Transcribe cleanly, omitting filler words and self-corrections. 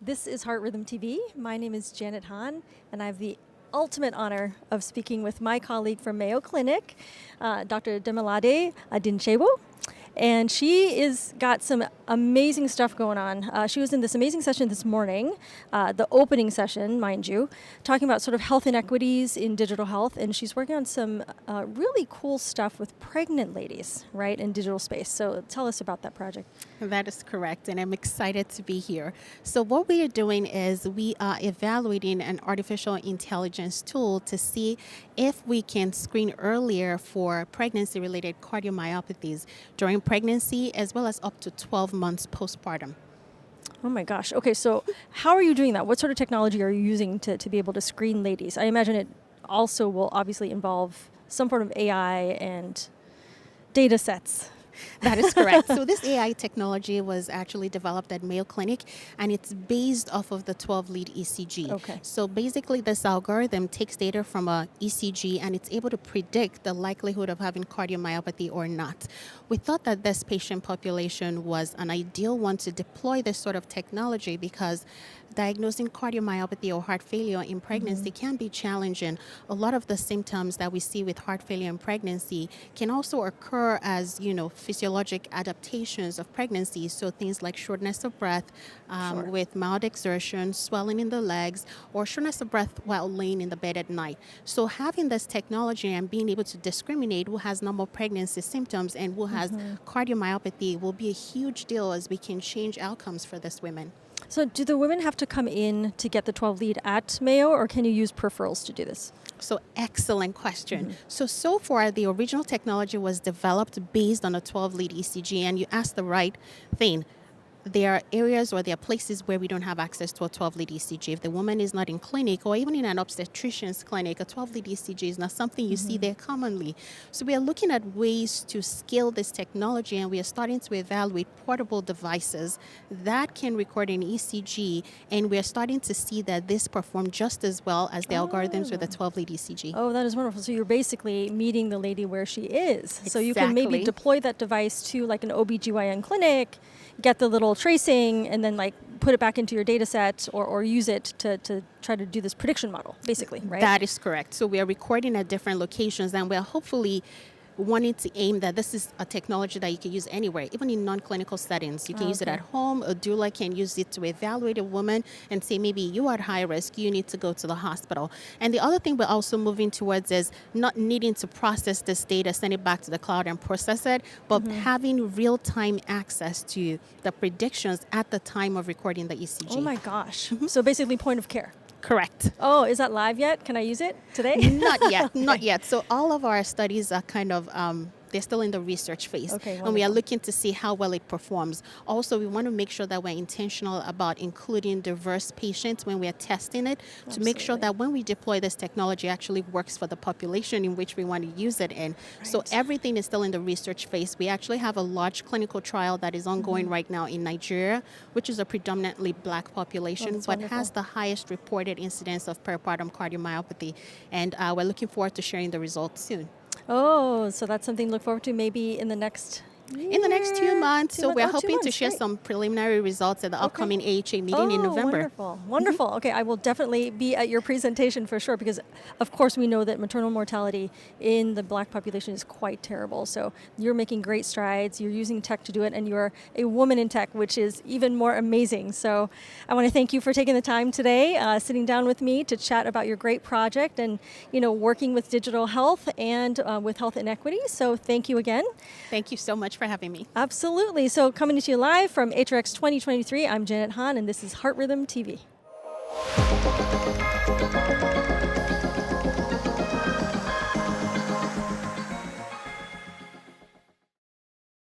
This is Heart Rhythm TV. My name is Janet Hahn, and I have the ultimate honor of speaking with my colleague from Mayo Clinic, Dr. Demilade Adedinsewo. And she is got some amazing stuff going on. She was in this amazing session this morning, the opening session, mind you, talking about sort of health inequities in digital health. And she's working on some really cool stuff with pregnant ladies, right, in digital space. So tell us about that project. That is correct, and I'm excited to be here. So what we are doing is we are evaluating an artificial intelligence tool to see if we can screen earlier for pregnancy-related cardiomyopathies during pregnancy as well as up to 12 months postpartum. Oh my gosh. Okay, so how are you doing that? What sort of technology are you using to be able to screen ladies? I imagine it also will obviously involve some sort of AI and data sets. That is correct. So this AI technology was actually developed at Mayo Clinic, and it's based off of the 12-lead ECG. Okay. So basically, this algorithm takes data from a ECG, and it's able to predict the likelihood of having cardiomyopathy or not. We thought that this patient population was an ideal one to deploy this sort of technology because diagnosing cardiomyopathy or heart failure in pregnancy can be challenging. A lot of the symptoms that we see with heart failure in pregnancy can also occur as, physiologic adaptations of pregnancy. So things like shortness of breath with mild exertion, swelling in the legs, or shortness of breath while laying in the bed at night. So having this technology and being able to discriminate who has normal pregnancy symptoms and who has cardiomyopathy will be a huge deal as we can change outcomes for these women. So do the women have to come in to get the 12 lead at Mayo, or can you use peripherals to do this? So excellent question. So far, the original technology was developed based on a 12-lead ECG, and you asked the right thing. There are areas or there are places where we don't have access to a 12-lead ECG. If the woman is not in clinic or even in an obstetrician's clinic, a 12-lead ECG is not something you see there commonly. So we are looking at ways to scale this technology, and we are starting to evaluate portable devices that can record an ECG, and we are starting to see that this perform just as well as the algorithms with the 12-lead ECG. Oh, that is wonderful. So you're basically meeting the lady where she is. So you can maybe deploy that device to like an OBGYN clinic, get the little tracing, and then like put it back into your data set or use it to try to do this prediction model, basically, right? That is correct. So we are recording at different locations, and we are hopefully wanting to aim that this is a technology that you can use anywhere, even in non-clinical settings. You can use it at home. A doula can use it to evaluate a woman and say, maybe you are at high risk, you need to go to the hospital. And the other thing we're also moving towards is not needing to process this data, send it back to the cloud and process it, but having real-time access to the predictions at the time of recording the ECG. Oh my gosh. So basically point of care. Correct. Oh, is that live yet? Can I use it today? Not yet, not yet. So all of our studies are kind of, they're still in the research phase. Okay, and we are looking to see how well it performs. Also, we want to make sure that we're intentional about including diverse patients when we are testing it to make sure that when we deploy this technology, it actually works for the population in which we want to use it in. Right. So everything is still in the research phase. We actually have a large clinical trial that is ongoing right now in Nigeria, which is a predominantly Black population, but has the highest reported incidence of peripartum cardiomyopathy. And we're looking forward to sharing the results soon. Oh, so that's something to look forward to maybe in the next year? In the next 2 months. So we're hoping to share some preliminary results at the upcoming AHA meeting in November. Wonderful. Wonderful. Okay, I will definitely be at your presentation for sure, because of course we know that maternal mortality in the Black population is quite terrible. So you're making great strides, you're using tech to do it, and you're a woman in tech, which is even more amazing. So I want to thank you for taking the time today, sitting down with me to chat about your great project and, working with digital health and with health inequities. So thank you again. Thank you so much for having me. Absolutely. So coming to you live from FHRS 2023, I'm Janet Hahn, and this is Heart Rhythm TV.